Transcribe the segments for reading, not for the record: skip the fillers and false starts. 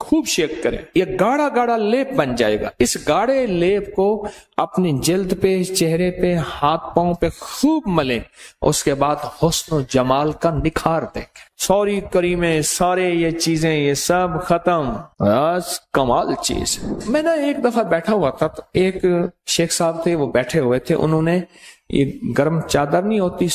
خوب شیک کریں، یہ گاڑا گاڑا لیپ بن جائے گا۔ اس گاڑے لیپ کو اپنی جلد پہ، چہرے پہ، ہاتھ پاؤں پہ خوب ملیں، اس کے بعد حسن و جمال کا نکھار دیکھیں۔ سوری کریمیں، سارے یہ چیزیں، یہ سب ختم، بس کمال چیز۔ میں نے ایک دفعہ بیٹھا ہوا تھا تو ایک شیخ صاحب تھے، وہ بیٹھے ہوئے تھے، انہوں نے یہ گرم چادر نہیں ہوتی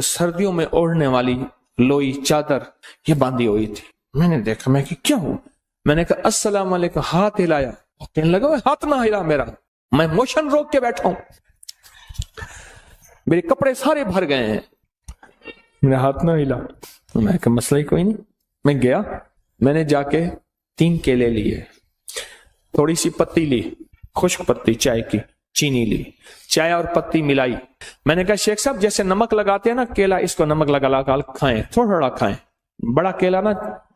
سردیوں میں اوڑھنے والی لوئی چادر، یہ باندھی ہوئی تھی۔ میں نے دیکھا، میں کہ کیا ہوں؟ میں نے کہا السلام علیکم، ہاتھ ہلایا، کہنے لگا ہاتھ نہ ہلا میرا، میں موشن روک کے بیٹھا ہوں، میرے کپڑے سارے بھر گئے ہیں، میرا ہاتھ نہ ہلا۔ میں کہا مسئلہ ہی کوئی نہیں۔ میں گیا، میں نے جا کے 3 کیلے لیے، تھوڑی سی پتی لی، خشک پتی چائے کی، چینی لی، چائے اور پتی ملائی۔ میں نے کہا شیخ صاحب جیسے نمک لگاتے ہیں نا کیلا، اس کو نمک لگا لگا کھائیں، تھوڑا تھوڑا کھائیں، بڑا کیلا نہ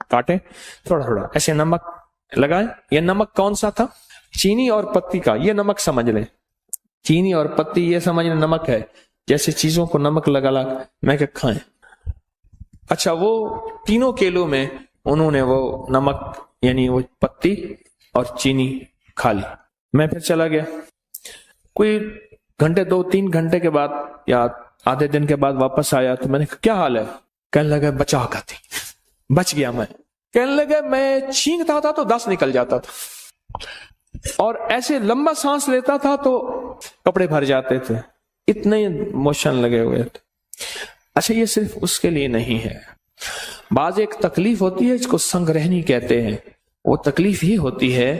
کاٹیں، تھوڑا تھوڑا ایسے نمک لگائیں۔ یہ نمک کون سا تھا؟ چینی اور پتی کا، یہ نمک سمجھ لیں، چینی اور پتی یہ سمجھ لیں نمک ہے، جیسے چیزوں کو نمک لگا لگا، میں کہ کھائیں۔ اچھا، وہ تینوں کیلوں میں انہوں نے وہ نمک یعنی وہ پتی اور چینی کھا لی۔ میں پھر چلا گیا، کوئی گھنٹے 2-3 گھنٹے کے بعد یا آدھے دن کے بعد واپس آیا تو میں نے کہا کیا حال ہے؟ کہنے لگا بچا کھاتی، بچ گیا میں۔ کہنے لگا میں چھینکتا تھا تو 10 نکل جاتا تھا، اور ایسے لمبا سانس لیتا تھا تو کپڑے بھر جاتے تھے، اتنے موشن لگے ہوئے تھے۔ اچھا، یہ صرف اس کے لیے نہیں ہے، بعض ایک تکلیف ہوتی ہے، اس کو سنگ رہنی کہتے ہیں۔ وہ تکلیف ہی ہوتی ہے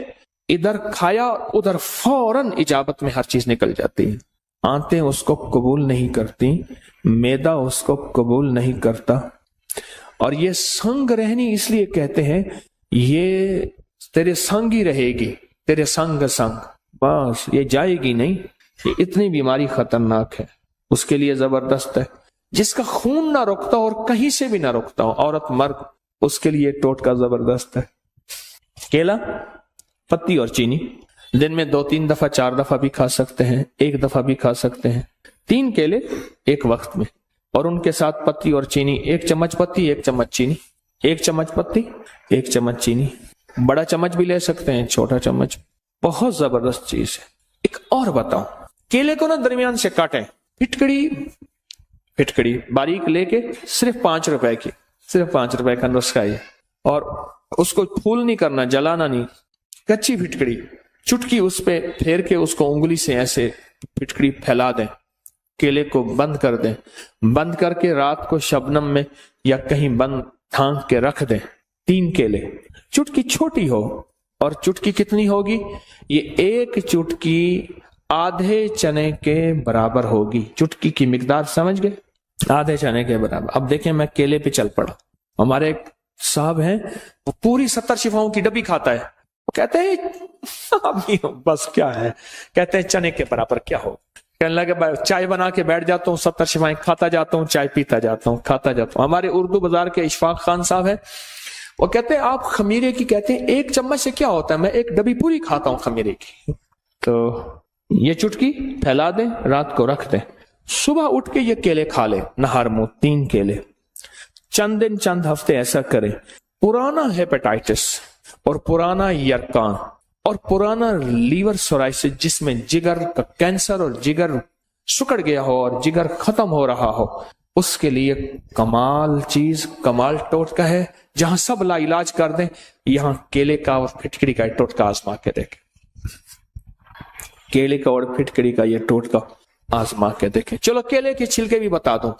ادھر کھایا ادھر فوراً اجابت میں ہر چیز نکل جاتی ہے، آنتیں اس کو قبول نہیں کرتی، معدہ اس کو قبول نہیں کرتا، اور یہ سنگ رہنی اس لیے کہتے ہیں یہ تیرے سنگ ہی رہے گی، تیرے سنگ سنگ، بس یہ جائے گی نہیں۔ یہ اتنی بیماری خطرناک ہے، اس کے لیے زبردست ہے۔ جس کا خون نہ رکتا ہو اور کہیں سے بھی نہ رکتا ہو، عورت مرد، اس کے لیے ٹوٹکا زبردست ہے۔ کیلا، پتی اور چینی دن میں 2-3 دفعہ 4 دفعہ بھی کھا سکتے ہیں، 1 دفعہ بھی کھا سکتے ہیں۔ 3 کیلے ایک وقت میں، اور ان کے ساتھ پتی اور چینی، 1 چمچ پتی 1 چمچ چینی، 1 چمچ پتی 1 چمچ چینی، بڑا چمچ بھی لے سکتے ہیں، چھوٹا چمچ، بہت زبردست چیز ہے۔ ایک اور بتاؤں، کیلے کو نا درمیان سے کاٹیں، پھٹکڑی باریک لے کے، صرف 5 روپے کی، صرف 5 روپے کا نسخہ ہے، اور اس کو پھول نہیں کرنا، جلانا نہیں، کچی پھٹکڑی، چٹکی اس پہ پھیر کے اس کو انگلی سے ایسے پھٹکڑی پھیلا دیں، کیلے کو بند کر دیں، بند کر کے رات کو شبنم میں یا کہیں بند ڈھانک کے رکھ دیں۔ 3 کیلے، چٹکی چھوٹی ہو، اور چٹکی کتنی ہوگی؟ یہ 1 چٹکی آدھے چنے کے برابر ہوگی۔ چٹکی کی مقدار سمجھ گئے؟ آدھے چنے کے برابر۔ اب دیکھیں میں کیلے پہ چل پڑا، ہمارے ایک صاحب ہیں، وہ پوری 70 شفاؤں کی ڈبی کھاتا ہے، وہ کہتے ہیں بس کیا ہے، کہتے ہیں چنے کے برابر کیا ہو۔ کہنے لگا چائے بنا کے بیٹھ جاتا ہوں، 70 شفائیں کھاتا جاتا ہوں، چائے پیتا جاتا ہوں، کھاتا جاتا ہوں۔ ہمارے اردو بازار کے اشفاق خان صاحب ہیں، وہ کہتے ہیں آپ خمیرے کی کہتے ہیں 1 چمچ سے کیا ہوتا ہے، میں 1 ڈبی پوری کھاتا ہوں خمیرے کی۔ تو یہ چٹکی پھیلا دیں، رات کو رکھ دیں، صبح اٹھ کے یہ کیلے کھا لیں، نہار منہ 3 کیلے، چند دن چند ہفتے ایسا کریں۔ پرانا ہیپیٹائٹس اور پرانا یرکان اور پرانا لیور سورائسس، جس میں جگر کا کینسر اور جگر سکڑ گیا ہو اور جگر ختم ہو رہا ہو، اس کے لیے کمال چیز، کمال ٹوٹکا ہے۔ جہاں سب لا علاج کر دیں، یہاں کیلے کا اور پھٹکڑی کا ٹوٹکا آزما کے دیکھیں، کیلے کا اور پھٹکڑی کا یہ ٹوٹکا آزما کے دیکھیں۔ چلو کیلے کے چھلکے بھی بتا دوں،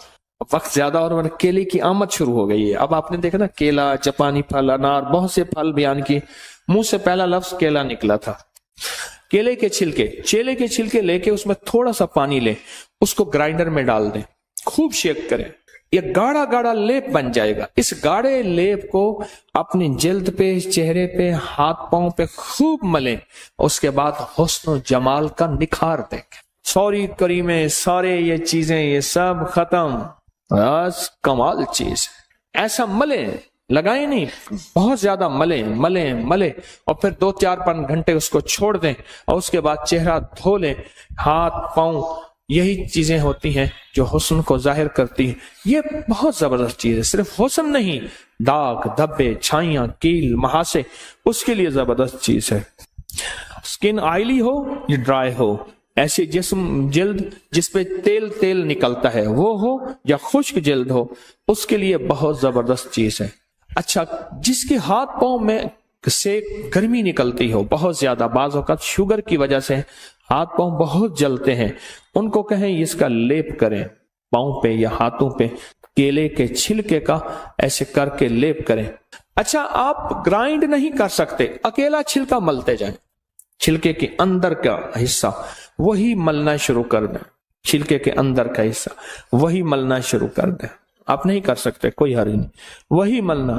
وقت زیادہ اور کیلے کی آمد شروع ہو گئی ہے۔ اب آپ نے دیکھا نا، کیلا، جاپانی پھل، انار، بہت سے پھل بیان کیے، منہ سے پہلا لفظ کیلا نکلا تھا۔ کیلے کے چھلکے لے کے اس میں تھوڑا سا پانی لیں، اس کو گرائنڈر میں ڈال دیں، خوب شیک کریں، یہ گاڑا گاڑا لیپ بن جائے گا۔ اس گاڑے لیپ کو اپنی جلد پہ، چہرے پہ، ہاتھ پاؤں پہ خوب ملیں، اس کے بعد حسن و جمال کا نکھار دیکھیں۔ سوری کریمیں، سارے یہ چیزیں، یہ سب ختم، بس کمال چیز۔ ایسا ملیں، لگائیں نہیں، بہت زیادہ ملیں، اور پھر 2-4 گھنٹے اس کو چھوڑ دیں، اور اس کے بعد چہرہ دھو لیں، ہاتھ پاؤں یہی چیزیں ہوتی ہیں جو حسن کو ظاہر کرتی ہیں. یہ بہت زبردست چیز ہے. صرف حسن نہیں، داغ، دھبے، چھائیاں، کیل، مہاسے، اس کے لیے زبردست چیز ہے. سکن آئلی ہو یا ڈرائی ہو، ایسی جلد جس پہ تیل نکلتا ہے وہ ہو، یا خشک جلد ہو، اس کے لیے بہت زبردست چیز ہے. اچھا، جس کے ہاتھ پاؤں میں سے گرمی نکلتی ہو بہت زیادہ، بعض اوقات شوگر کی وجہ سے ہاتھ پاؤں بہت جلتے ہیں، ان کو کہیں اس کا لیپ کریں پاؤں پہ یا ہاتھوں پہ، کیلے کے چھلکے کا ایسے کر کے لیپ کریں. اچھا، آپ گرائنڈ نہیں کر سکتے، اکیلا چھلکا ملتے جائیں، چھلکے کے اندر کا حصہ وہی ملنا شروع کر دیں، چھلکے کے اندر کا حصہ وہی ملنا شروع کر دیں. آپ نہیں کر سکتے، کوئی حرج نہیں، وہی ملنا.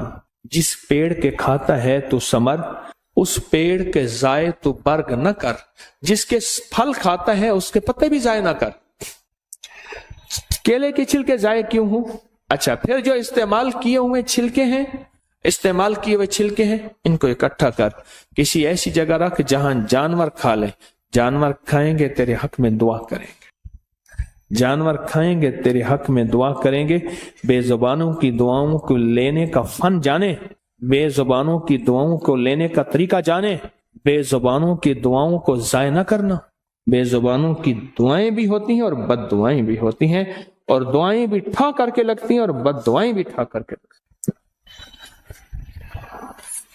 جس پیڑ کے کھاتا ہے تو ثمر، اس پیڑ کے ضائع تو برگ نہ کر. جس کے پھل کھاتا ہے اس کے پتے بھی ضائع نہ کر. کیلے کے چھلکے ضائع کیوں ہوں؟ اچھا، پھر جو استعمال کیے ہوئے چھلکے ہیں، ان کو اکٹھا کر کسی ایسی جگہ رکھ جہاں جانور کھا لیں. جانور کھائیں گے تیرے حق میں دعا کریں گے، جانور کھائیں گے تیرے حق میں دعا کریں گے. بے زبانوں کی دعاؤں کو لینے کا فن جانے، بے زبانوں کی دعاؤں کو لینے کا طریقہ جانے. بے زبانوں کی دعاؤں کو ضائع نہ کرنا. بے زبانوں کی دعائیں بھی ہوتی ہیں اور بد دعائیں بھی ہوتی ہیں، اور دعائیں بھی ٹھا کر کے لگتی ہیں اور بد دعائیں بھی ٹھا کر کے لگتی ہیں.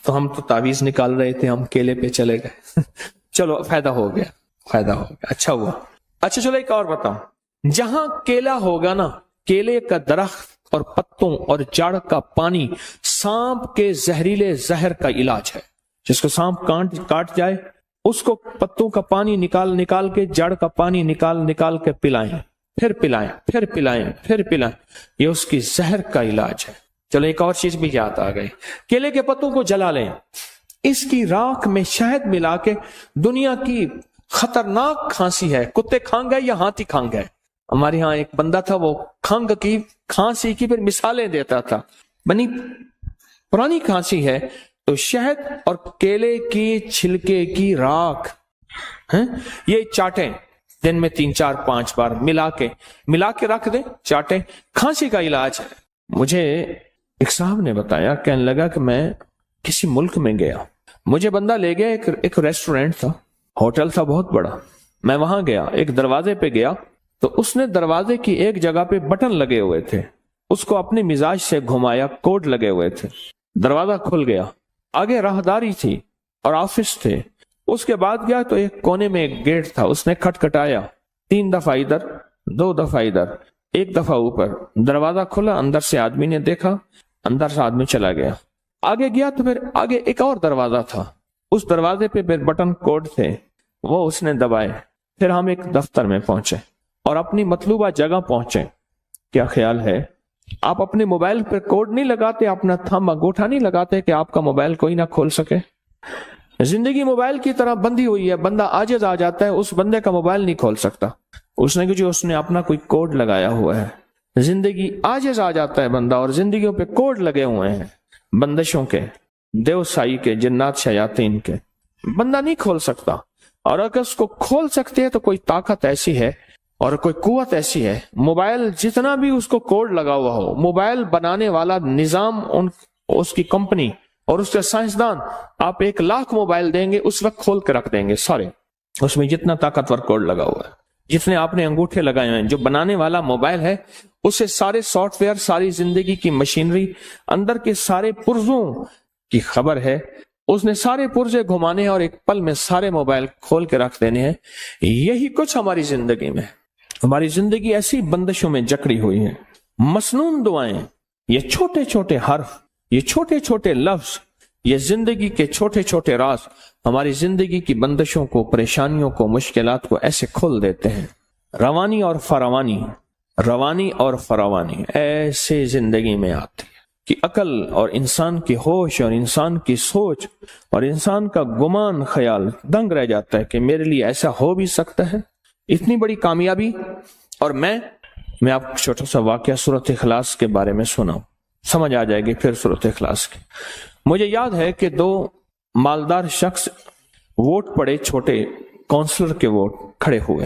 تو ہم تو تعویذ نکال رہے تھے، ہم کیلے پہ چلے گئے. چلو، فائدہ ہو گیا، اچھا ہوا. اچھا چلو ایک اور بتاؤں. جہاں کیلا ہوگا نا، کیلے کا درخت اور پتوں اور جڑ کا پانی سانپ کے زہریلے زہر کا علاج ہے. جس کو سانپ کاٹ جائے اس کو پتوں کا پانی نکال کے، جڑ کا پانی نکال کے پلائیں، پھر پلائیں. یہ اس کی زہر کا علاج ہے. چلو ایک اور چیز بھی یاد آ گئی. کیلے کے پتوں کو جلا لیں، اس کی راکھ میں شہد ملا کے، دنیا کی خطرناک کھانسی ہے، کتے کھانگ گئے یا ہاتھی کھانگ گئے. ہمارے ہاں ایک بندہ تھا، وہ کھانگ کی، کھانسی کی پھر مثالیں دیتا تھا. بنی پرانی کھانسی ہے تو شہد اور کیلے کی چھلکے کی راکھ یہ چاٹیں، دن میں 3 4 5 بار ملا کے رکھ دیں، چاٹیں. کھانسی کا علاج ہے. مجھے ایک صاحب نے بتایا، کہنے لگا کہ میں کسی ملک میں گیا، مجھے بندہ لے گیا، ایک ریسٹورینٹ تھا، ہوٹل تھا بہت بڑا. میں وہاں گیا، ایک دروازے پہ گیا تو اس نے دروازے کی ایک جگہ پہ بٹن لگے ہوئے تھے، اس کو اپنے مزاج سے گھمایا، کوڈ لگے ہوئے تھے، دروازہ کھل گیا. آگے راہداری تھی اور آفس تھے. اس کے بعد گیا تو ایک کونے میں ایک گیٹ تھا، اس نے کھٹکھٹایا 3 دفعہ ادھر، 2 دفعہ ادھر، 1 دفعہ اوپر. دروازہ کھلا، اندر سے آدمی نے دیکھا، اندر سے آدمی چلا گیا. آگے گیا تو پھر آگے ایک اور دروازہ تھا، اس دروازے پہ پھر بٹن کوڈ تھے، وہ اس نے دبائے. پھر ہم ایک دفتر میں پہنچے اور اپنی مطلوبہ جگہ پہنچے. کیا خیال ہے، آپ اپنے موبائل پہ کوڈ نہیں لگاتے، اپنا تھم انگوٹھا نہیں لگاتے کہ آپ کا موبائل کوئی نہ کھول سکے. زندگی موبائل کی طرح بندھی ہوئی ہے، بندہ عاجز آ جاتا ہے، اس بندے کا موبائل نہیں کھول سکتا، اس نے اپنا کوئی کوڈ لگایا ہوا ہے. زندگی عاجز آ جاتا ہے بندہ، اور زندگیوں پہ کوڈ لگے ہوئے ہیں، بندشوں کے، دیو سائی کے، جنات شیاطین کے. بندہ نہیں کھول سکتا، اور اگر اس کو کھول سکتے ہیں تو کوئی طاقت ایسی ہے اور کوئی قوت ایسی ہے. موبائل جتنا بھی اس کو کوڈ لگا ہوا ہو، موبائل بنانے والا نظام، اس کی کمپنی اور اس کے سائنسدان، آپ 1 لاکھ موبائل دیں گے اس وقت کھول کے رکھ دیں گے سارے. اس میں جتنا طاقتور کوڈ لگا ہوا ہے، جتنے آپ نے انگوٹھے لگائے ہیں، جو بنانے والا موبائل ہے اسے سارے سافٹ ویئر، ساری زندگی کی مشینری، اندر کے سارے پرزوں کی خبر ہے. اس نے سارے پرزے گھمانے ہیں اور ایک پل میں سارے موبائل کھول کے رکھ دینے ہیں. یہی کچھ ہماری زندگی میں، ہماری زندگی ایسی بندشوں میں جکڑی ہوئی ہے. مسنون دعائیں، یہ چھوٹے چھوٹے حرف، یہ چھوٹے چھوٹے لفظ، یہ زندگی کے چھوٹے چھوٹے راز ہماری زندگی کی بندشوں کو، پریشانیوں کو، مشکلات کو ایسے کھول دیتے ہیں. روانی اور فراوانی ایسے زندگی میں آتی ہے کہ عقل اور انسان کی ہوش اور انسان کی سوچ اور انسان کا گمان، خیال دنگ رہ جاتا ہے کہ میرے لیے ایسا ہو بھی سکتا ہے. اتنی بڑی کامیابی. اور میں آپ کو چھوٹا سا واقعہ سورۃ اخلاص کے بارے میں سناؤں، سمجھ آ جائے گی پھر سورۃ اخلاص کی. مجھے یاد ہے کہ 2 مالدار شخص ووٹ پڑے، چھوٹے کونسلر کے ووٹ کھڑے ہوئے.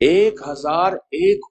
1001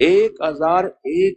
1001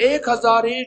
1001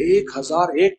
1001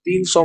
300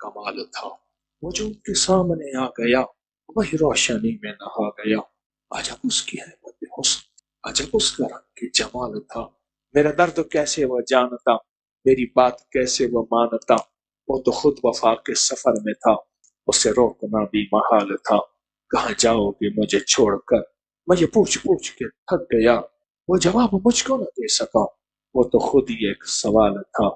کمال تھا، وہ جو ان کے سامنے آ گیا وہی روشنی میں نہا گیا۔ عجب اس کی حیبت حسن، عجب اس کا رنگ کی جمال تھا، میرا درد کیسے وہ جانتا، میری بات کیسے وہ مانتا، وہ تو خود وفا کے سفر میں تھا، اسے روکنا بھی محال تھا۔ کہاں جاؤ گے مجھے چھوڑ کر، میں یہ پوچھ پوچھ کے تھک گیا، وہ جواب مجھ کو نہ دے سکا، وہ تو خود ہی ایک سوال تھا،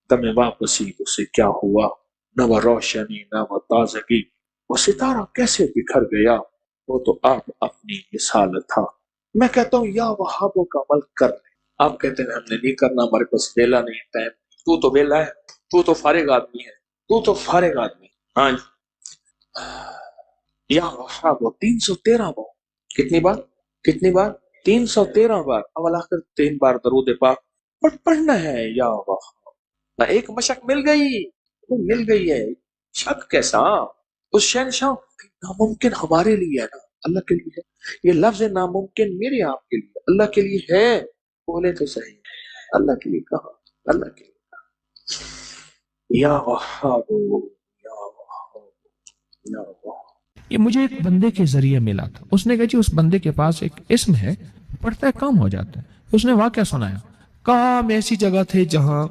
دم واپسی اسے کیا ہوا، نہ وہ روشنی نہ وہ تازگی، وہ ستارہ کیسے بکھر گیا، وہ تو آپ اپنی مثال تھا۔ میں کہتا ہوں یا وہابوں کا عمل کر لیں، آپ کہتے ہیں ہم نے نہیں کرنا، ہمارے پاس ویلا نہیں، ٹائم، تو تو ویلا ہے، تو تو فارغ آدمی ہے، تو تو فارغ آدمی۔ ہاں جی، یا وہابوں 313 بار، کتنی بار؟ کتنی بار؟ 313 بار، اول آخر 3 بار درود پاک پڑھنا ہے۔ یا وہاب، ایک مشق مل گئی، مل گئی ہے، شک کیسا؟ اس شہنشاہ، ناممکن ہمارے لیے ہے نا، اللہ کے لیے ہے، یہ لفظ ناممکن میرے آپ کے لیے، اللہ کے لیے ہے، بولے تو صحیح، اللہ کے لیے کہا، اللہ کے لیے کہا۔ یا وہاب، یا وہاب، یا وہاب۔ یہ مجھے ایک بندے کے ذریعے ملا تھا، اس نے کہا جی اس بندے کے پاس ایک اسم ہے، پڑھتا ہے کام ہو جاتا ہے۔ اس نے واقعہ سنایا، کہا ہم ایسی جگہ تھے جہاں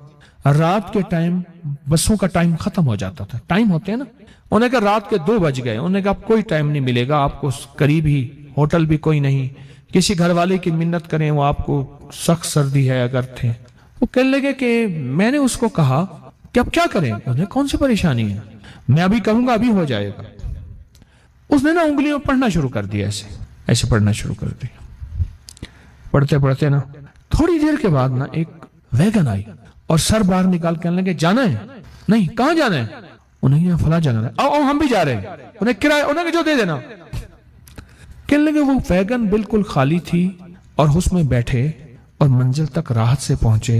رات کے ٹائم بسوں کا ٹائم ختم ہو جاتا تھا، ٹائم ہوتے ہیں نا، انہوں نے کہا رات کے 2 بج گئے، انہوں نے کہا اب کوئی ٹائم نہیں ملے گا آپ کو، قریب ہی ہوٹل بھی کوئی نہیں، کسی گھر والے کی منت کریں وہ آپ کو، سخت سردی ہے اگر تھے۔ وہ کہنے لگے کہ میں نے اس کو کہا کہ اب کیا کریں، انہیں کون سی پریشانی ہے، میں ابھی کہوں گا ابھی ہو جائے گا۔ اس نے نا انگلیوں پڑھنا شروع کر دیا، ایسے ایسے پڑھنا شروع کر دیا، پڑھتے پڑھتے نا تھوڑی دیر کے بعد نا ایک ویگن آئی اور سر باہر نکال کے کہنے لگے جانا ہے؟ نہیں، کہاں جانا ہے؟ انہیں یہ فلاں جانا ہے، آؤ ہم بھی جا رہے ہیں، انہیں کرایہ انہیں کہ جو دے دینا۔ کہنے لگے وہ ویگن بالکل خالی تھی اور اس میں بیٹھے اور منزل تک راحت سے پہنچے،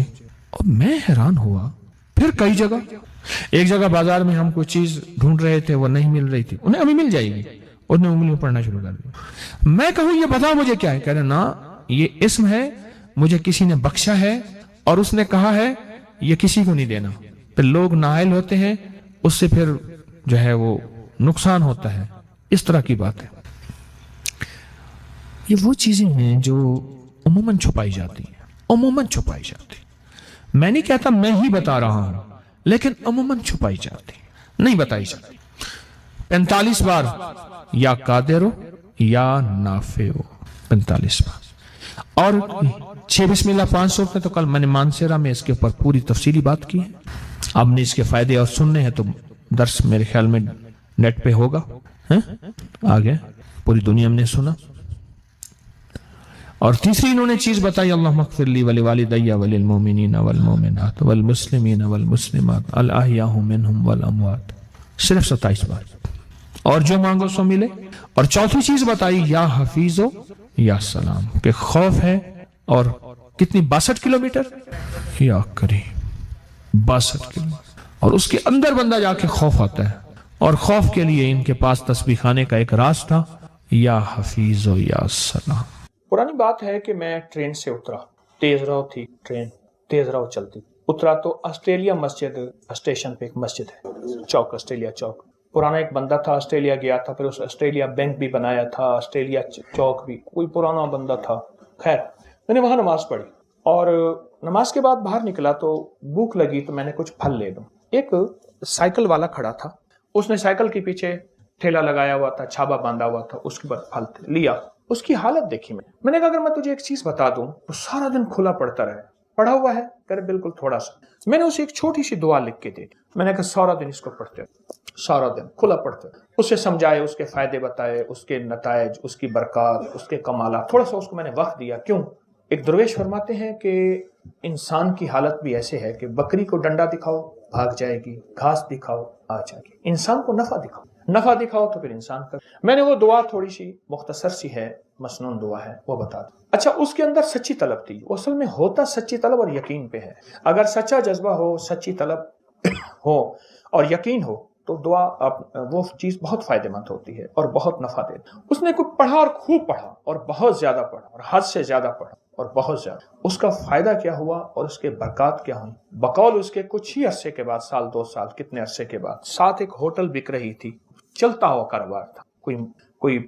اور میں حیران ہوا۔ پھر کئی جگہ، ایک جگہ بازار میں ہم کوئی چیز ڈھونڈ رہے تھے، وہ نہیں مل رہی تھی، انہیں ابھی مل جائے گی، انہیں انگلیوں پڑھنا شروع کر دیا۔ میں کہوں یہ بتا مجھے کیا ہے، کہہ رہے نا یہ اسم ہے، مجھے کسی نے بخشا ہے اور اس نے کہا ہے یہ کسی کو نہیں دینا، پھر لوگ نااہل ہوتے ہیں، اس سے پھر جو ہے وہ نقصان ہوتا ہے، اس طرح کی بات ہے۔ یہ وہ چیزیں ہیں جو عموماً چھپائی جاتی ہیں، عموماً چھپائی جاتی ہیں، میں نہیں کہتا میں ہی بتا رہا ہوں، لیکن عموماً چھپائی جاتی ہیں، نہیں بتائی جاتی۔ 45 بار یا قادر ہو یا نافع ہو، 45 بار، اور 6 بسم اللہ 500 روپے تو کل میں نے مانسیرا میں اس کے اوپر پوری تفصیلی بات کی ہے، آپ نے اس کے فائدے اور سننے ہیں تو درس میرے خیال میں نیٹ پہ ہوگا، آگے پوری دنیا میں نے سنا۔ اور تیسری انہوں نے چیز بتائی، اللہم اغفر لی ولوالدی وللمؤمنین والمؤمنات والمسلمین والمسلمات الاحیاء منہم والاموات، صرف 27 بار، اور جو مانگو سو ملے۔ اور چوتھی چیز بتائی یا حفیظو یا سلام، کہ خوف ہے، اور کتنی 62 کلومیٹر، یا کریم 62 کلومیٹر، اور اس کے اندر بندہ جا کے خوف آتا ہے، اور خوف کے لیے ان کے پاس تسبیح خانے کا ایک راز تھا، یا حفیظو یا سلام۔ پرانی بات ہے کہ میں ٹرین سے اترا، تیز رو تھی ٹرین، تیز رو چلتی، اترا تو آسٹریلیا مسجد اسٹیشن پہ ایک مسجد ہے، چوک، آسٹریلیا چوک، پرانا ایک بندہ تھا، آسٹریلیا گیا تھا، پھر اس آسٹریلیا بینک بھی بنایا تھا، آسٹریلیا چوک بھی، کوئی پرانا بندہ تھا، خیر میں نے وہاں نماز پڑھی، اور نماز کے بعد باہر نکلا تو بھوک لگی تو میں نے کچھ پھل لے لوں۔ ایک سائیکل والا کھڑا تھا، اس نے سائیکل کے پیچھے ٹھیلا لگایا ہوا تھا، چھابا باندھا ہوا تھا، اس کے بعد پھل لیا۔ اس کی حالت دیکھی میں نے کہا اگر میں تجھے ایک چیز بتا دوں تو سارا دن کھلا پڑتا رہے، پڑھا ہوا ہے، کرے بالکل تھوڑا سا۔ میں نے اسے ایک چھوٹی سی دعا لکھ کے دی، میں نے کہا سارا دن اس کو پڑھتے، سارا دن کھلا پڑھتے، اسے سمجھائے، اس کے فائدے بتائے، اس کے نتائج، اس کی برکات، اس کے کمالات، تھوڑا سا اس کو میں نے وقت دیا۔ کیوں؟ ایک درویش فرماتے ہیں کہ انسان کی حالت بھی ایسے ہے کہ بکری کو ڈنڈا دکھاؤ بھاگ جائے گی، گھاس دکھاؤ آ جائے گی، انسان کو نفع دکھاؤ، نفع دکھاؤ تو پھر انسان کا۔ میں نے وہ دعا تھوڑی سی مختصر سی ہے، مسنون دعا ہے، وہ بتا دوں۔ اچھا، اس کے اندر سچی طلب تھی، وہ اصل میں ہوتا سچی طلب اور یقین پہ ہے۔ اگر سچا جذبہ ہو، سچی طلب ہو اور یقین ہو تو دعا وہ چیز بہت فائدہ مند ہوتی ہے اور بہت نفع دیتی ہے۔ اس نے کوئی پڑھا اور خوب پڑھا اور بہت زیادہ پڑھا اور حد سے زیادہ پڑھا، اور بہت زیادہ. اس کا فائدہ کیا ہوا اور اس کے برکات کیا ہوئی؟ بقول اس کے کچھ ہی عرصے کے بعد، سال 2 سال کتنے عرصے کے بعد، ساتھ ایک ہوٹل بک رہی تھی، چلتا ہوا کاروبار تھا، کوئی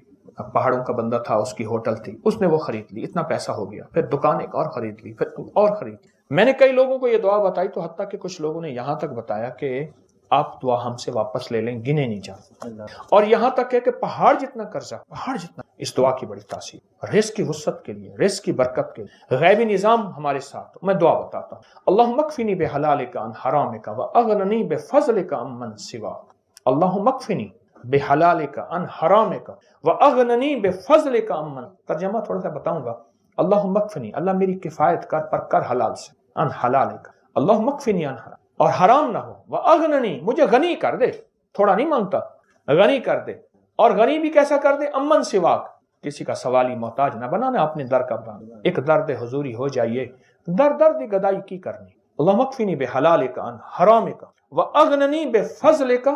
پہاڑوں کا بندہ تھا، اس کی ہوٹل تھی، اس نے وہ خرید لی، اتنا پیسہ ہو گیا، پھر دکان ایک اور خرید لی، پھر اور خرید لی. میں نے کئی لوگوں کو یہ دعا بتائی، تو حتیٰ کہ کچھ لوگوں نے یہاں تک بتایا کہ آپ دعا ہم سے واپس لے لیں، گنے نہیں جاتے. اور یہاں تک ہے کہ پہاڑ جتنا قرضہ، پہاڑ جتنا، اس دعا کی بڑی تاثیر، رزق کی وسعت کے لیے، رزق کی برکت کے لیے، غیبی نظام ہمارے ساتھ. میں دعا بتاتا ہوں، اللہم اکفنی بحلالک عن حرامک واغننی بفضلک عمن سواک. اللہم اکفنی بحلالک عن حرامک واغننی بفضلک عمن. ترجمہ تھوڑا سا بتاؤں گا. اللہم اکفنی، اللہ میری کفایت کر، پر کر حلال سے، عن حلالک، اللہم اکفنی عن حرام، اور حرام نہ ہو، واغننی، مجھے غنی کر دے، تھوڑا نہیں مانگتا، غنی کر دے. اور غنی بھی کیسا کر دے؟ امن سواک، کسی کا سوالی محتاج نہ بنانا، اپنے در کا بنا، ایک درد حضوری ہو جائیے، درد گدائی کی کرنی. اللہم اکفنی بحلالک عن حرامک واغننی بفضلک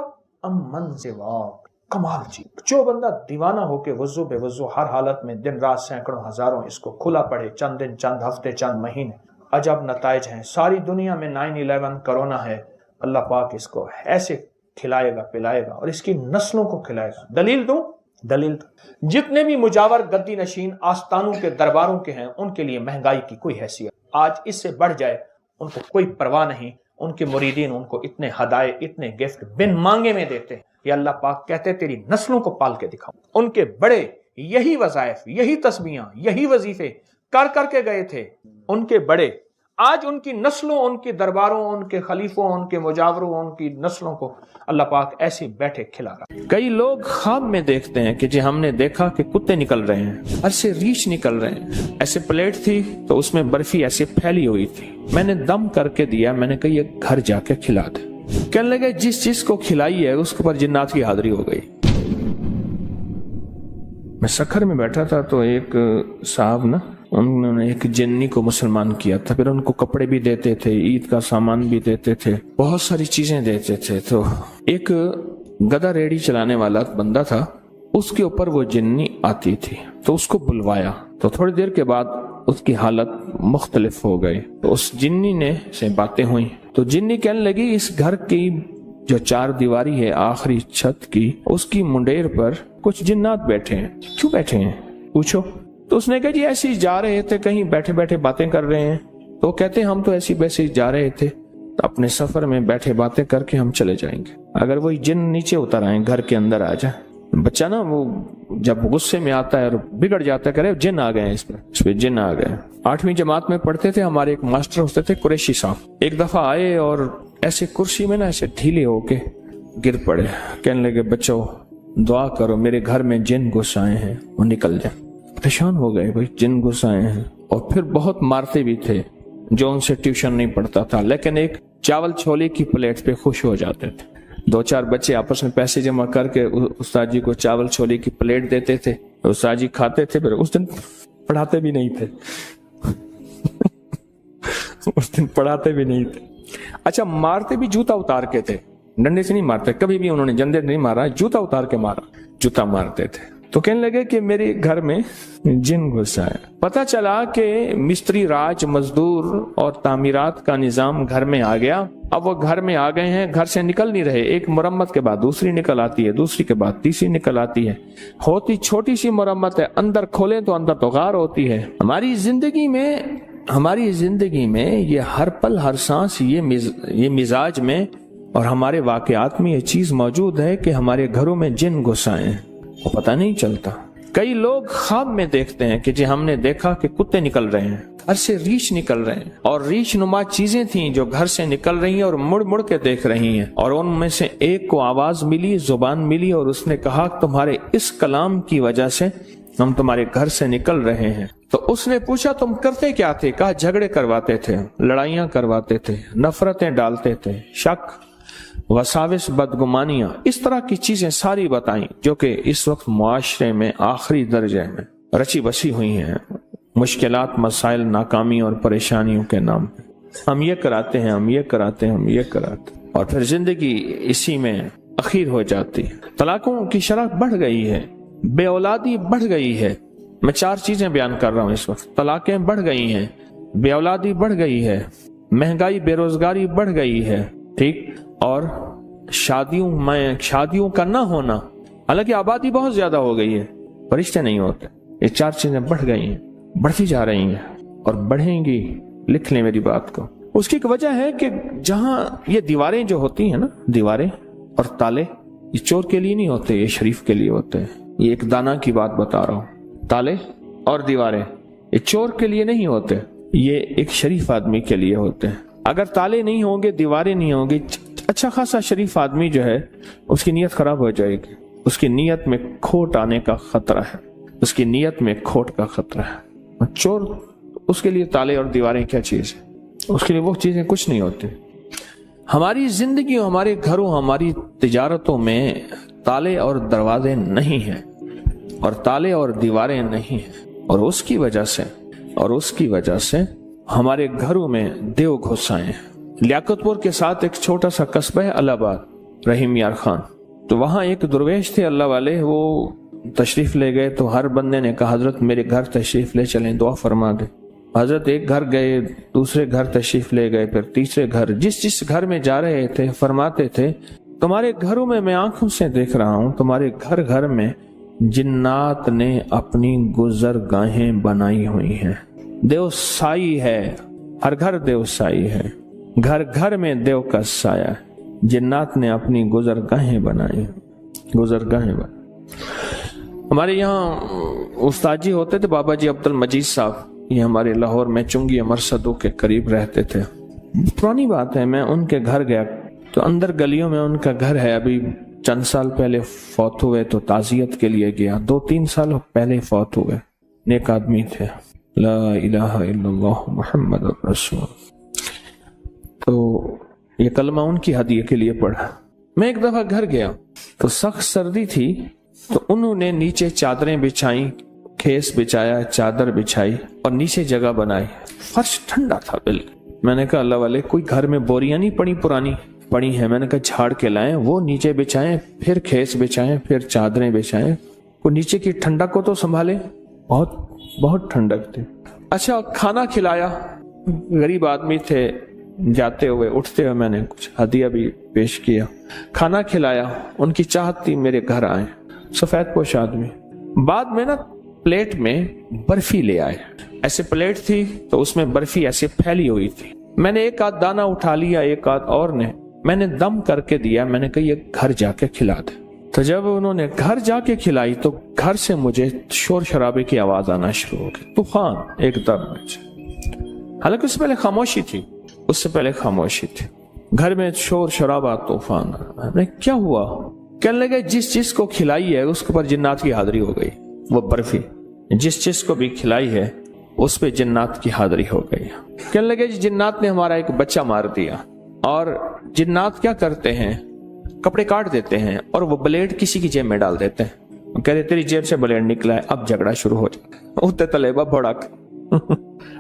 امن سواک. کمال چیز. جو بندہ دیوانہ ہو کے وضو بے وضو ہر حالت میں دن رات سینکڑوں ہزاروں اس کو کھلا پڑے، چند دن، چند ہفتے، چند مہینے، عجب نتائج ہیں. ساری دنیا میں 9/11 کرونا ہے، اللہ پاک اس کو ایسے کھلائے گا، پلائے گا، اور اس کی نسلوں کو کھلائے گا. دلیل دوں؟ دلیل دوں. جتنے بھی مجاور گدی نشین آستانوں کے درباروں کے ہیں، ان کے لیے مہنگائی کی کوئی حیثیت، آج اس سے بڑھ جائے ان کو کوئی پرواہ نہیں. ان کے مریدین ان کو اتنے ہدایے، اتنے گفٹ بن مانگے میں دیتے ہیں. یہ اللہ پاک کہتے تیری نسلوں کو پال کے دکھاؤں. ان کے بڑے یہی وظائف، یہی تسبیحاں، یہی وظیفے کر کر کے گئے تھے. ان کے بڑے آج ان کی نسلوں، ان کے درباروں، ان کے خلیفوں، ان کے مجاوروں، ان کی نسلوں کو اللہ پاک ایسے بیٹھے کھلا رہا. کئی لوگ خواب میں دیکھتے ہیں کہ جی ہم نے دیکھا کہ کتے نکل رہے ہیں، ایسے ریچھ نکل رہے ہیں. ایسے پلیٹ تھی تو اس میں برفی ایسے پھیلی ہوئی تھی، میں نے دم کر کے دیا، میں نے کہا یہ گھر جا کے کھلا دے. کہنے لگے جس چیز کو کھلائی ہے اس کے اوپر جنات کی حاضری ہو گئی. میں سکھر میں بیٹھا تھا تو ایک صاحب نا، انہوں نے ایک جنی کو مسلمان کیا تھا، پھر ان کو کپڑے بھی دیتے تھے، عید کا سامان بھی دیتے تھے، بہت ساری چیزیں دیتے تھے. تو ایک گدا ریڑھی چلانے والا بندہ تھا، اس کے اوپر وہ جنی آتی تھی، تو اس کو بلوایا. تو تھوڑی دیر کے بعد اس کی حالت مختلف ہو گئی. تو اس جنی نے سے باتیں ہوئیں، تو جنی کہنے لگی اس گھر کی جو 4 دیواری ہے آخری چھت کی، اس کی منڈیر پر کچھ جنات بیٹھے ہیں. کیوں بیٹھے ہیں پوچھو. تو اس نے کہا جی ایسے ہی جا رہے تھے، کہیں بیٹھے بیٹھے باتیں کر رہے ہیں. تو کہتے ہیں ہم تو ایسی ویسے ہی جا رہے تھے، اپنے سفر میں بیٹھے باتیں کر کے ہم چلے جائیں گے. اگر وہی جن نیچے اتر آئیں، گھر کے اندر آ جائیں. بچہ نا وہ جب غصے میں آتا ہے اور بگڑ جاتا ہے، کرے جن آ گئے ہیں، اس پہ جن آ گئے. 8ویں جماعت میں پڑھتے تھے، ہمارے ایک ماسٹر ہوتے تھے قریشی صاحب. ایک دفعہ آئے اور ایسے کرسی میں نا ایسے ڈھیلے ہو کے گر پڑے. کہنے لگے بچوں دعا کرو، میرے گھر میں جن گھس آئے ہیں، وہ نکل جائیں. پریشان ہو گئے، بھائی جن گھس آئے ہیں. اور پھر بہت مارتے بھی تھے جو ان سے ٹیوشن نہیں پڑھتا تھا، لیکن ایک چاول چھولے کی پلیٹ پہ خوش ہو جاتے تھے. 2-4 بچے آپس میں پیسے جمع کر کے استاد جی کو چاول چھولے کی پلیٹ دیتے تھے، استاد جی کھاتے تھے. پھر اس دن پڑھاتے بھی نہیں تھے اس دن پڑھاتے بھی نہیں تھے. اچھا مارتے بھی جوتا اتار کے تھے، ڈنڈے سے نہیں مارتے، کبھی بھی انہوں نے جندے نہیں مارا، جوتا اتار کے مارا، جوتا مارتے تھے. تو کہنے لگے کہ میرے گھر میں جن گھس آیا. پتا چلا کہ مستری راج، مزدور اور تعمیرات کا نظام گھر میں آ گیا. اب وہ گھر میں آ گئے ہیں، گھر سے نکل نہیں رہے. ایک مرمت کے بعد دوسری نکل آتی ہے، دوسری کے بعد تیسری نکل آتی ہے. ہوتی چھوٹی سی مرمت ہے، اندر کھولیں تو اندر تو غار ہوتی ہے. ہماری زندگی میں یہ ہر پل ہر سانس یہ مزاج میں اور ہمارے واقعات میں یہ چیز موجود ہے کہ ہمارے گھروں میں جن گھس آئے ہیں، وہ پتہ نہیں چلتا. کئی لوگ خواب میں دیکھتے ہیں کہ جی ہم نے دیکھا کہ کتے نکل رہے ہیں، گھر سے ریچھ نکل رہے ہیں، اور ریچھ نما چیزیں تھیں جو گھر سے نکل رہی ہیں اور مڑ مڑ کے دیکھ رہی ہیں. اور ان میں سے ایک کو آواز ملی، زبان ملی، اور اس نے کہا تمہارے اس کلام کی وجہ سے ہم تمہارے گھر سے نکل رہے ہیں. تو اس نے پوچھا تم کرتے کیا تھے؟ کہا جھگڑے کرواتے تھے، لڑائیاں کرواتے تھے، نفرتیں ڈالتے تھے، شک، وساوس، بدگمانیاں، اس طرح کی چیزیں ساری بتائیں جو کہ اس وقت معاشرے میں آخری درجے میں رچی بسی ہوئی ہیں. مشکلات، مسائل، ناکامی اور پریشانیوں کے نام پہ ہم یہ کراتے ہیں، ہم یہ کراتے ہیں، ہم یہ کراتے ہیں، اور پھر زندگی اسی میں اخیر ہو جاتی ہے. طلاقوں کی شرح بڑھ گئی ہے، بے اولادی بڑھ گئی ہے، میں 4 چیزیں بیان کر رہا ہوں اس وقت. طلاقیں بڑھ گئی ہیں, بے اولادی بڑھ گئی ہے, مہنگائی بے روزگاری بڑھ گئی ہے, ٹھیک, اور شادیوں کا نہ ہونا, حالانکہ آبادی بہت زیادہ ہو گئی ہے, فرشتے نہیں ہوتے. یہ 4 چیزیں بڑھ گئی ہیں, بڑھتی جا رہی ہیں اور بڑھیں گی. لکھ لیں میری بات کو. اس کی ایک وجہ ہے کہ جہاں یہ دیواریں جو ہوتی ہیں نا, دیواریں اور تالے, یہ چور کے لیے نہیں ہوتے, یہ شریف کے لیے ہوتے ہیں. یہ ایک دانا کی بات بتا رہا ہوں. تالے اور دیواریں یہ چور کے لیے نہیں ہوتے, یہ ایک شریف آدمی کے لیے ہوتے ہیں. اگر تالے نہیں ہوں گے, دیواریں نہیں ہوں گی, اچھا خاصا شریف آدمی جو ہے اس کی نیت خراب ہو جائے گی. اس کی نیت میں کھوٹ آنے کا خطرہ ہے, اس کی نیت میں کھوٹ کا خطرہ ہے. چور اس کے لیے تالے اور دیواریں کیا چیز ہے, اس کے لیے وہ چیزیں کچھ نہیں ہوتی. ہماری زندگیوں, ہمارے گھروں, ہماری تجارتوں میں تالے اور دروازے نہیں ہیں اور تالے اور دیواریں نہیں ہیں, اور اس کی وجہ سے ہمارے گھروں میں دیو گھس آئے ہیں. لیاقت پور کے ساتھ ایک چھوٹا سا قصبہ ہے الہ آباد, رحیم یار خان. تو وہاں ایک درویش تھے اللہ والے, وہ تشریف لے گئے. تو ہر بندے نے کہا حضرت میرے گھر تشریف لے چلیں, دعا فرما دے. حضرت ایک گھر گئے, دوسرے گھر تشریف لے گئے, پھر تیسرے گھر. جس گھر میں جا رہے تھے فرماتے تھے تمہارے گھروں میں آنکھوں سے دیکھ رہا ہوں, تمہارے گھر میں جنات نے اپنی گزرگاہیں بنائی ہوئی ہیں. دیو سائی ہے, ہر گھر دیو سائی ہے, گھر میں دیو کا سایہ ہے. جنات نے اپنی گزرگاہیں بنائی. ہمارے یہاں استاد جی ہوتے تھے بابا جی عبد المجید صاحب, یہ ہمارے لاہور میں چنگی مرصدوں کے قریب رہتے تھے. پرانی بات ہے, میں ان کے گھر گیا تو اندر گلیوں میں ان کا گھر ہے. ابھی چند سال پہلے فوت ہوئے تو تعزیت کے لیے گیا. 2-3 سال پہلے فوت ہوئے. نیک آدمی تھے. لا الہ الا اللہ محمد رسول. تو یہ کلمہ ان کی ہدیے کے لیے پڑھا. میں ایک دفعہ گھر گیا تو سخت سردی تھی, تو انہوں نے نیچے چادریں بچھائیں, کھیس بچھایا, چادر بچھائی اور نیچے جگہ بنائی. فرش ٹھنڈا تھا بالکل. میں نے کہا اللہ والے کوئی گھر میں بوریاں نہیں پڑی ہیں. میں نے کہا جھاڑ کے لائیں, وہ نیچے بچھائیں, پھر کھیس بچھائیں, پھر چادریں بچھائیں. وہ نیچے کی ٹھنڈک کو تو سنبھالے. بہت ٹھنڈک تھی. اچھا کھانا کھلایا. غریب آدمی تھے, جاتے ہوئے اٹھتے ہوئے میں نے کچھ ہدیہ بھی پیش کیا. کھانا کھلایا. ان کی چاہت تھی میرے گھر آئیں. سفید پوش آدمی. بعد میں نا پلیٹ میں برفی لے آئے. ایسے پلیٹ تھی تو اس میں برفی ایسے پھیلی ہوئی تھی. میں نے ایک آدھ دانہ اٹھا لیا, ایک آدھ اور نے, میں نے دم کر کے دیا. میں نے کہا یہ گھر جا کے کھلا دے. تو جب انہوں نے گھر جا کے کھلائی تو گھر سے مجھے شور شرابے کی آواز آنا شروع ہو گئی. طوفان ایک دم. حالانکہ اس سے پہلے خاموشی تھی. گھر میں شور شرابہ, طوفان. کیا ہوا؟ کہنے لگے جس کو کھلائی ہے اس کے اوپر جنات کی حاضری ہو گئی. وہ برفی جس کو بھی کھلائی ہے اس پہ جنات کی حاضری ہو گئی. کہنے لگے جنات نے ہمارا ایک بچہ مار دیا. اور جنات کیا کرتے ہیں, کپڑے کاٹ دیتے ہیں اور وہ بلیڈ کسی کی جیب میں ڈال دیتے ہیں. کہتے تیری جیب سے بلیڈ نکلا ہے. اب جھگڑا شروع ہو جاتا ہے. اٹھتے طلبہ بھڑک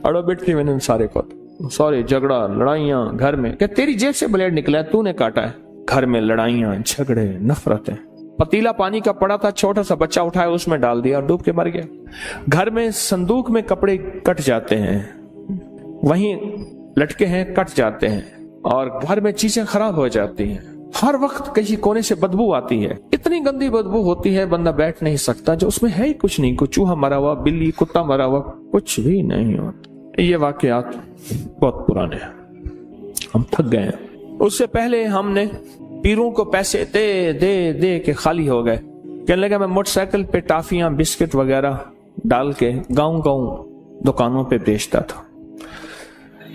اڑو بیٹھی میں نے سارے کو سوری جھگڑا لڑائیاں گھر میں. کہ تیری جیب سے بلیڈ نکلا ہے, تو نے کاٹا ہے. گھر میں لڑائیاں, جھگڑے, نفرتیں. پتیلا پانی کا پڑا تھا, چھوٹا سا بچہ اٹھایا, اس میں ڈال دیا اور ڈوب کے مر گیا. گھر میں صندوق میں کپڑے کٹ جاتے ہیں, وہیں لٹکے ہیں, کٹ جاتے ہیں. اور گھر میں چیزیں خراب ہو جاتی ہیں. ہر وقت کسی کونے سے بدبو آتی ہے. اتنی گندی بدبو ہوتی ہے بندہ بیٹھ نہیں سکتا, جو اس میں ہے ہی کچھ نہیں. کوئی چوہا مرا ہوا, بلی, کتا مرا ہوا, کچھ بھی نہیں ہوتا. یہ واقعات بہت پرانے ہیں, ہم تھک گئے ہیں. اس سے پہلے ہم نے پیروں کو پیسے دے کے خالی ہو گئے. کہنے لگا میں موٹر سائیکل پہ ٹافیاں, بسکٹ وغیرہ ڈال کے گاؤں دکانوں پہ بیچتا تھا.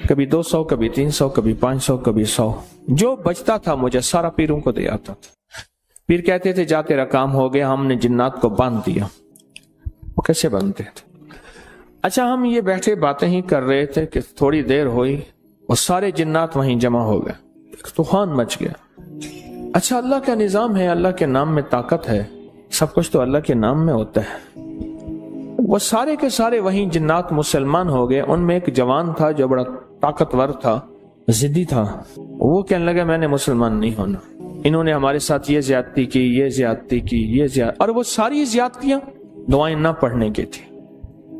کبھی 200, کبھی 300, کبھی 500, کبھی 100. جو بچتا تھا مجھے سارا پیروں کو دے آتا تھا. پیر کہتے تھے جا تیرا کام ہو گیا. ہم نے جنات کو باندھ دیا. وہ کیسے باندھتے تھے؟ اچھا ہم یہ بیٹھے باتیں ہی کر رہے تھے کہ تھوڑی دیر ہوئی اور سارے جنات وہیں جمع ہو گئے. طوفان مچ گیا. اچھا اللہ کا نظام ہے, اللہ کے نام میں طاقت ہے, سب کچھ تو اللہ کے نام میں ہوتا ہے. وہ سارے کے سارے وہیں جنات مسلمان ہو گئے. ان میں ایک جوان تھا جو بڑا طاقتور تھا, ضدی تھا. وہ کہنے لگا میں نے مسلمان نہیں ہونا, انہوں نے ہمارے ساتھ یہ زیادتی کی, اور وہ ساری زیادتیاں دعائیں نہ پڑھنے کی تھی.